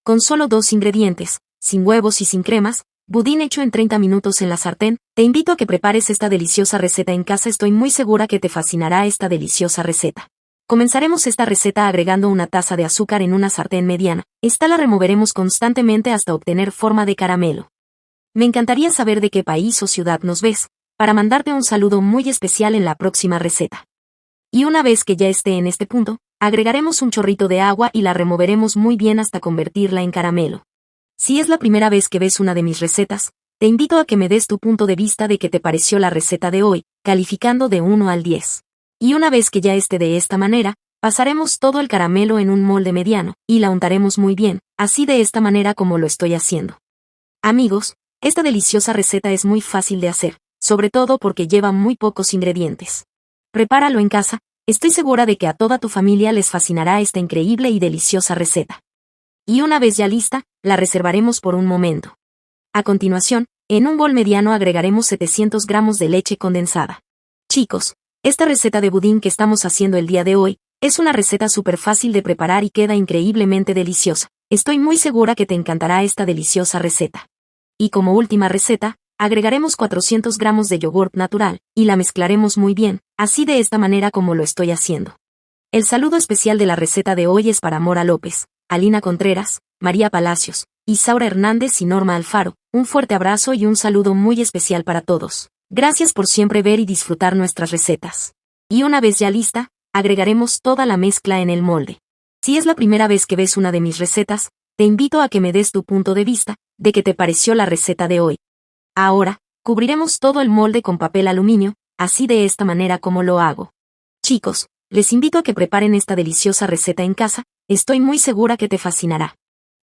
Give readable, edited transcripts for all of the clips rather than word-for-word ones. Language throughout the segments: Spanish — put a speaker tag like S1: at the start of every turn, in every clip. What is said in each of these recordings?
S1: con solo 2 ingredientes, sin huevos y sin cremas, budín hecho en 30 minutos en la sartén. Te invito a que prepares esta deliciosa receta en casa, estoy muy segura que te fascinará esta deliciosa receta. Comenzaremos esta receta agregando una taza de azúcar en una sartén mediana. Esta la removeremos constantemente hasta obtener forma de caramelo. Me encantaría saber de qué país o ciudad nos ves, para mandarte un saludo muy especial en la próxima receta. Y una vez que ya esté en este punto, agregaremos un chorrito de agua y la removeremos muy bien hasta convertirla en caramelo. Si es la primera vez que ves una de mis recetas, te invito a que me des tu punto de vista de qué te pareció la receta de hoy, calificando de 1 al 10. Y una vez que ya esté de esta manera, pasaremos todo el caramelo en un molde mediano, y la untaremos muy bien, así de esta manera como lo estoy haciendo. Amigos, esta deliciosa receta es muy fácil de hacer, sobre todo porque lleva muy pocos ingredientes. Prepáralo en casa, estoy segura de que a toda tu familia les fascinará esta increíble y deliciosa receta. Y una vez ya lista, la reservaremos por un momento. A continuación, en un bol mediano agregaremos 700 gramos de leche condensada. Chicos, esta receta de budín que estamos haciendo el día de hoy, es una receta súper fácil de preparar y queda increíblemente deliciosa. Estoy muy segura que te encantará esta deliciosa receta. Y como última receta, agregaremos 400 gramos de yogurt natural, y la mezclaremos muy bien, así de esta manera como lo estoy haciendo. El saludo especial de la receta de hoy es para Mora López, Alina Contreras, María Palacios, Isaura Hernández y Norma Alfaro. Un fuerte abrazo y un saludo muy especial para todos. Gracias por siempre ver y disfrutar nuestras recetas. Y una vez ya lista, agregaremos toda la mezcla en el molde. Si es la primera vez que ves una de mis recetas, te invito a que me des tu punto de vista, de qué te pareció la receta de hoy. Ahora, cubriremos todo el molde con papel aluminio, así de esta manera como lo hago. Chicos, les invito a que preparen esta deliciosa receta en casa, estoy muy segura que te fascinará.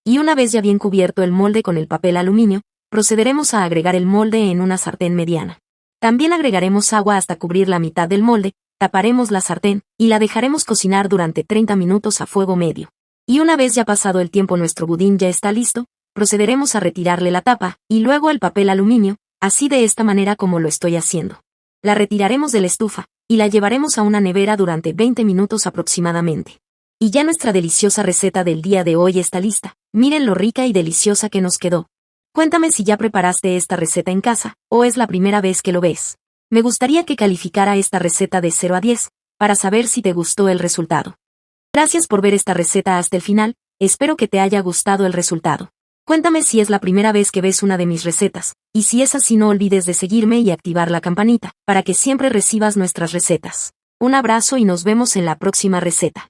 S1: Y una vez ya bien cubierto el molde con el papel aluminio, procederemos a agregar el molde en una sartén mediana. También agregaremos agua hasta cubrir la mitad del molde, taparemos la sartén, y la dejaremos cocinar durante 30 minutos a fuego medio. Y una vez ya pasado el tiempo nuestro budín ya está listo, procederemos a retirarle la tapa, y luego el papel aluminio, así de esta manera como lo estoy haciendo. La retiraremos de la estufa, y la llevaremos a una nevera durante 20 minutos aproximadamente. Y ya nuestra deliciosa receta del día de hoy está lista, miren lo rica y deliciosa que nos quedó. Cuéntame si ya preparaste esta receta en casa, o es la primera vez que lo ves. Me gustaría que calificara esta receta de 0 a 10, para saber si te gustó el resultado. Gracias por ver esta receta hasta el final, espero que te haya gustado el resultado. Cuéntame si es la primera vez que ves una de mis recetas, y si es así no olvides de seguirme y activar la campanita, para que siempre recibas nuestras recetas. Un abrazo y nos vemos en la próxima receta.